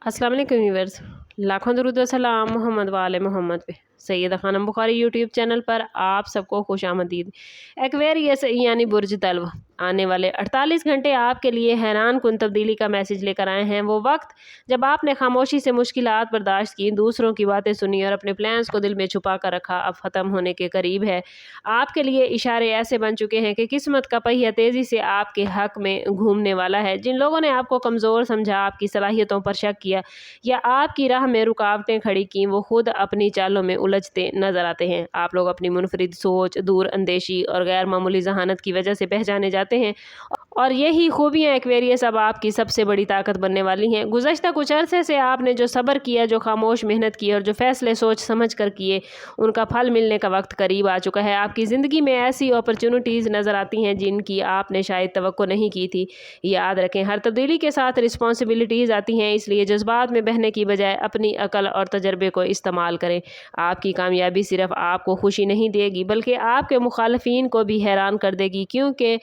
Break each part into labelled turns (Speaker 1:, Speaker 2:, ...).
Speaker 1: अस्सलाम वालेकुम व्यूअर्स, लाखों दरूद व सलाम मोहम्मद वाले मोहम्मद पे। सैयदा खानम बुखारी यूट्यूब चैनल पर आप सबको खुश आमदीद। एक्वेरियस यानी बुर्ज तल्व आने वाले 48 घंटे आपके लिए हैरान कुन तब्दीली का मैसेज लेकर आए हैं। वो वक्त जब आपने खामोशी से मुश्किलात बर्दाश्त की, दूसरों की बातें सुनी और अपने प्लान्स को दिल में छुपा कर रखा, अब ख़त्म होने के करीब है। आपके लिए इशारे ऐसे बन चुके हैं कि किस्मत का पहिया तेज़ी से आपके हक में घूमने वाला है। जिन लोगों ने आपको कमज़ोर समझा, आपकी सलाहियतों पर शक किया या आपकी राह में रुकावटें खड़ी की, वो खुद अपनी चालों में उलझते नजर आते हैं। आप लोग अपनी मुनफरिद सोच, दूर अंदेशी और गैर मामूली जहानत की वजह से पहचाने जाते हैं, और यही खूबियाँ एक्वेरियस अब आपकी सबसे बड़ी ताकत बनने वाली हैं। गुज़श्ता कुछ अरसे से आपने जो सब्र किया, जो खामोश मेहनत की और जो फैसले सोच समझ कर किए, उनका फल मिलने का वक्त करीब आ चुका है। आपकी ज़िंदगी में ऐसी अपॉर्चुनिटीज़ नज़र आती हैं जिनकी आपने शायद तवक्को नहीं की थी। याद रखें, हर तब्दीली के साथ रिस्पॉन्सिबिलिटीज़ आती हैं, इसलिए जज्बात में बहने की बजाय अपनी अकल और तजर्बे को इस्तेमाल करें। आपकी कामयाबी सिर्फ आपको खुशी नहीं देगी, बल्कि आपके मुखालफिन को भी हैरान कर देगी, क्योंकि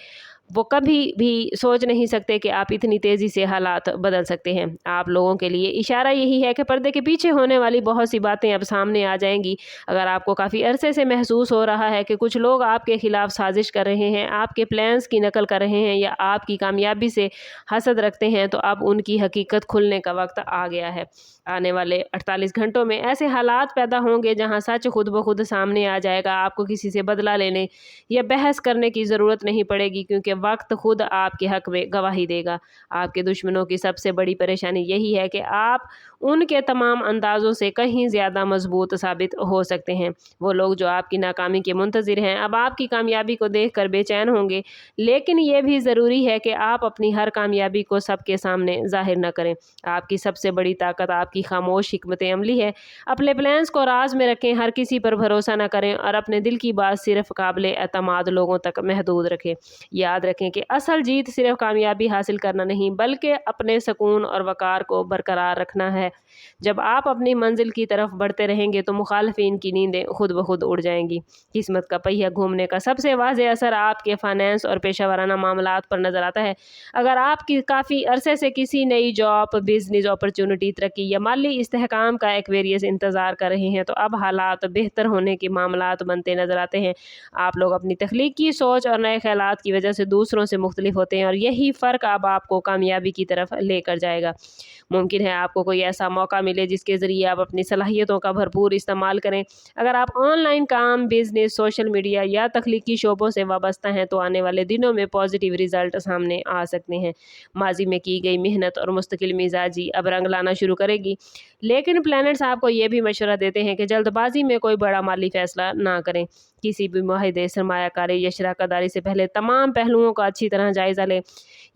Speaker 1: वो कभी भी सोच नहीं सकते कि आप इतनी तेज़ी से हालात बदल सकते हैं। आप लोगों के लिए इशारा यही है कि पर्दे के पीछे होने वाली बहुत सी बातें अब सामने आ जाएंगी। अगर आपको काफ़ी अरसे से महसूस हो रहा है कि कुछ लोग आपके खिलाफ साजिश कर रहे हैं, आपके प्लान्स की नकल कर रहे हैं या आपकी कामयाबी से हसद रखते हैं, तो अब उनकी हकीकत खुलने का वक्त आ गया है। आने वाले 48 घंटों में ऐसे हालात पैदा होंगे जहां सच खुद ब खुद सामने आ जाएगा। आपको किसी से बदला लेने या बहस करने की ज़रूरत नहीं पड़ेगी, क्योंकि वक्त खुद आपके हक में गवाही देगा। आपके दुश्मनों की सबसे बड़ी परेशानी यही है कि आप उनके तमाम अंदाज़ों से कहीं ज़्यादा मजबूत साबित हो सकते हैं। वो लोग जो आपकी नाकामी के मुंतज़िर हैं, अब आपकी कामयाबी को देख कर बेचैन होंगे, लेकिन ये भी ज़रूरी है कि आप अपनी हर कामयाबी को सबके सामने ज़ाहिर न करें। आपकी सबसे बड़ी ताकत आपकी खामोश हिकमत अमली है। अपने प्लान्स को राज में रखें, हर किसी पर भरोसा न करें और अपने दिल की बात सिर्फ काबिल एतमाद लोगों तक महदूद रखें। याद रखें कि असल जीत सिर्फ कामयाबी हासिल करना नहीं, बल्कि अपने सुकून और वकार को बरकरार रखना है। जब आप अपनी मंजिल की तरफ बढ़ते रहेंगे तो मुखालफिन की नींदें खुद ब खुद उड़ जाएंगी। किस्मत का पहिया घूमने का सबसे वाज़ेह असर आपके फाइनेंस और पेशा मामलात पर नजर आता है। अगर आपकी काफ़ी अरसे से किसी नई जॉब, बिजनेस अपॉर्चुनिटी, तरक्की या माली इस्तेहकाम का एक्वेरियस इंतज़ार कर रहे हैं, तो अब हालात बेहतर होने के मामलात बनते नजर आते हैं। आप लोग अपनी तख्लीकी सोच और नए ख्यालात की वजह से दूसरों से मुख्तलिफ होते हैं, और यही फ़र्क अब आपको कामयाबी की तरफ लेकर जाएगा। मुमकिन है आपको कोई ऐसा मौका मिले जिसके ज़रिए आप अपनी सलाहियतों का भरपूर इस्तेमाल करें। अगर आप ऑनलाइन काम, बिजनेस, सोशल मीडिया या तख्लीकी शोबों से वाबस्ता हैं, तो आने वाले दिनों में पॉजिटिव रिजल्ट सामने आ सकते हैं। माजी में की गई मेहनत और मुस्तकिल मिजाजी अब रंग लाना शुरू करेगी, लेकिन प्लैनेट्स आपको ये भी मशवरा देते हैं कि जल्दबाजी में कोई बड़ा माली फैसला ना करें। किसी भी मुआहदे, सरमायाकारी या शराकतदारी से पहले तमाम पहलुओं का अच्छी तरह जायज़ा लें।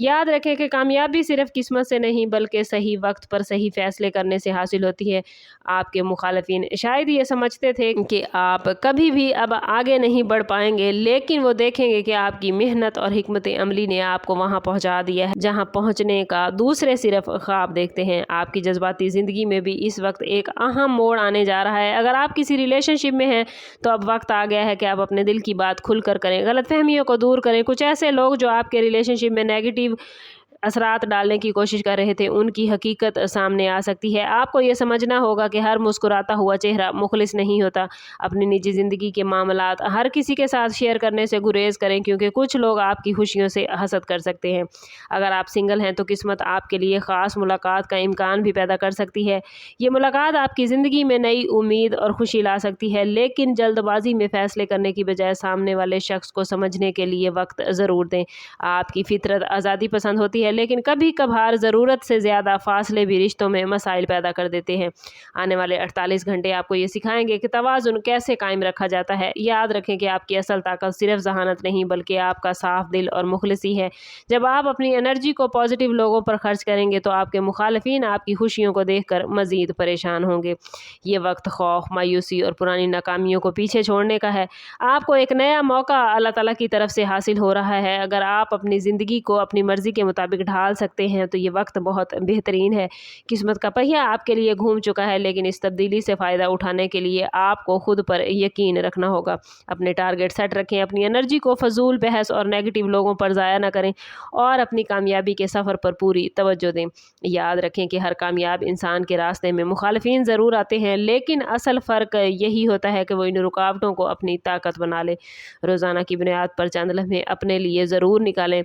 Speaker 1: याद रखें कि कामयाबी सिर्फ किस्मत से नहीं, बल्कि सही वक्त पर सही फैसले करने से हासिल होती है। आपके मुखालफिन शायद ये समझते थे कि आप कभी भी अब आगे नहीं बढ़ पाएंगे, लेकिन वो देखेंगे कि आपकी मेहनत और हिकमत अमली ने आपको वहाँ पहुँचा दिया है जहाँ पहुँचने का दूसरे सिर्फ ख्वाब देखते हैं। आपकी जज्बाती ज़िंदगी में भी इस वक्त एक अहम मोड़ आने जा रहा है। अगर आप किसी रिलेशनशिप में हैं, तो अब वक्त आ गया है कि आप अपने दिल की बात खुलकर करें, गलतफहमियों को दूर करें। कुछ ऐसे लोग जो आपके रिलेशनशिप में नेगेटिव असरात डालने की कोशिश कर रहे थे, उनकी हकीकत सामने आ सकती है। आपको ये समझना होगा कि हर मुस्कुराता हुआ चेहरा मुखलिस नहीं होता। अपनी निजी ज़िंदगी के मामलात हर किसी के साथ शेयर करने से गुरेज करें, क्योंकि कुछ लोग आपकी खुशियों से हसद कर सकते हैं। अगर आप सिंगल हैं तो किस्मत आपके लिए ख़ास मुलाकात का इम्कान भी पैदा कर सकती है। ये मुलाकात आपकी ज़िंदगी में नई उम्मीद और खुशी ला सकती है, लेकिन जल्दबाजी में फ़ैसले करने की बजाय सामने वाले शख्स को समझने के लिए वक्त ज़रूर दें। आपकी फितरत आज़ादी पसंद होती है, लेकिन कभी कभार ज़रूरत से ज़्यादा फासले भी रिश्तों में मसाइल पैदा कर देते हैं। आने वाले 48 घंटे आपको ये सिखाएंगे कि तवाज़ुन कैसे कायम रखा जाता है। याद रखें कि आपकी असल ताकत सिर्फ जहानत नहीं, बल्कि आपका साफ दिल और मुखलिसी है। जब आप अपनी एनर्जी को पॉजिटिव लोगों पर खर्च करेंगे, तो आपके मुखालफिन आपकी खुशियों को देखकर मज़ीद परेशान होंगे। ये वक्त खौफ, मायूसी और पुरानी नाकामियों को पीछे छोड़ने का है। आपको एक नया मौका अल्लाह ताला की तरफ से हासिल हो रहा है। अगर आप अपनी ज़िंदगी को अपनी मर्ज़ी के मुताबिक मुताबिक ढाल सकते हैं तो ये वक्त बहुत बेहतरीन है। किस्मत का पहिया आपके लिए घूम चुका है, लेकिन इस तब्दीली से फ़ायदा उठाने के लिए आपको खुद पर यकीन रखना होगा। अपने टारगेट सेट रखें, अपनी एनर्जी को फजूल बहस और नेगेटिव लोगों पर ज़ाया ना करें और अपनी कामयाबी के सफ़र पर पूरी तवज्जो दें। याद रखें कि हर कामयाब इंसान के रास्ते में मुखालफिन ज़रूर आते हैं, लेकिन असल फ़र्क यही होता है कि वो इन रुकावटों को अपनी ताकत बना ले। रोज़ाना की बुनियाद पर चंद लम्हे अपने लिए ज़रूर निकालें।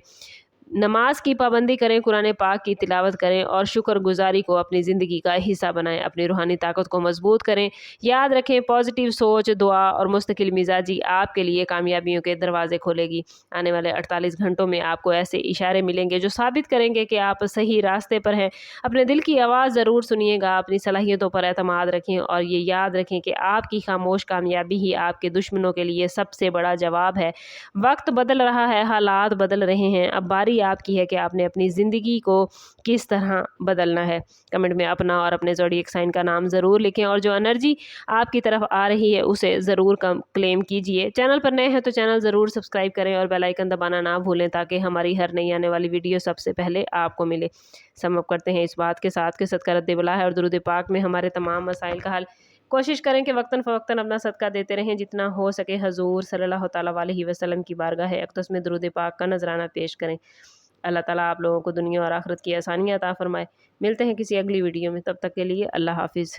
Speaker 1: नमाज की पाबंदी करें, कुरान पाक की तिलावत करें और शुक्रगुजारी को अपनी ज़िंदगी का हिस्सा बनाएं। अपनी रूहानी ताकत को मजबूत करें। याद रखें, पॉजिटिव सोच, दुआ और मुस्तकिल मिजाजी आपके लिए कामयाबियों के दरवाजे खोलेगी। आने वाले 48 घंटों में आपको ऐसे इशारे मिलेंगे जो साबित करेंगे कि आप सही रास्ते पर हैं। अपने दिल की आवाज़ ज़रूर सुनिएगा, अपनी सलाहियतों पर एतमाद रखें और ये याद रखें कि आपकी खामोश कामयाबी ही आपके दुश्मनों के लिए सबसे बड़ा जवाब है। वक्त बदल रहा है, हालात बदल रहे हैं, अब बारी आपकी है कि आपने अपनी ज़िंदगी को किस तरह बदलना है। कमेंट में अपना और अपने ज़ोडिएक साइन का नाम ज़रूर लिखें और जो एनर्जी आपकी तरफ आ रही है उसे ज़रूर क्लेम कीजिए। चैनल पर नए हैं तो चैनल ज़रूर सब्सक्राइब करें और बेल आइकन दबाना ना भूलें ताकि हमारी हर नई आने वाली वीडियो सबसे पहले आपको मिले। समअप करते हैं इस बात के साथ कि सदका रद्द बला है और दुरूद पाक में हमारे तमाम मसाइल का हल। कोशिश करें कि वक्तन फ़वक्तन अपना सदका देते रहें, जितना हो सके हजूर सल्लल्लाहु तआला अलैहि वसल्लम की बारगाह अक़दस में दुरूद पाक का नजराना पेश करें। अल्लाह ताला आप लोगों को दुनिया और आखिरत की आसानियाँ अता फरमाए। मिलते हैं किसी अगली वीडियो में, तब तक के लिए अल्लाह हाफिज़।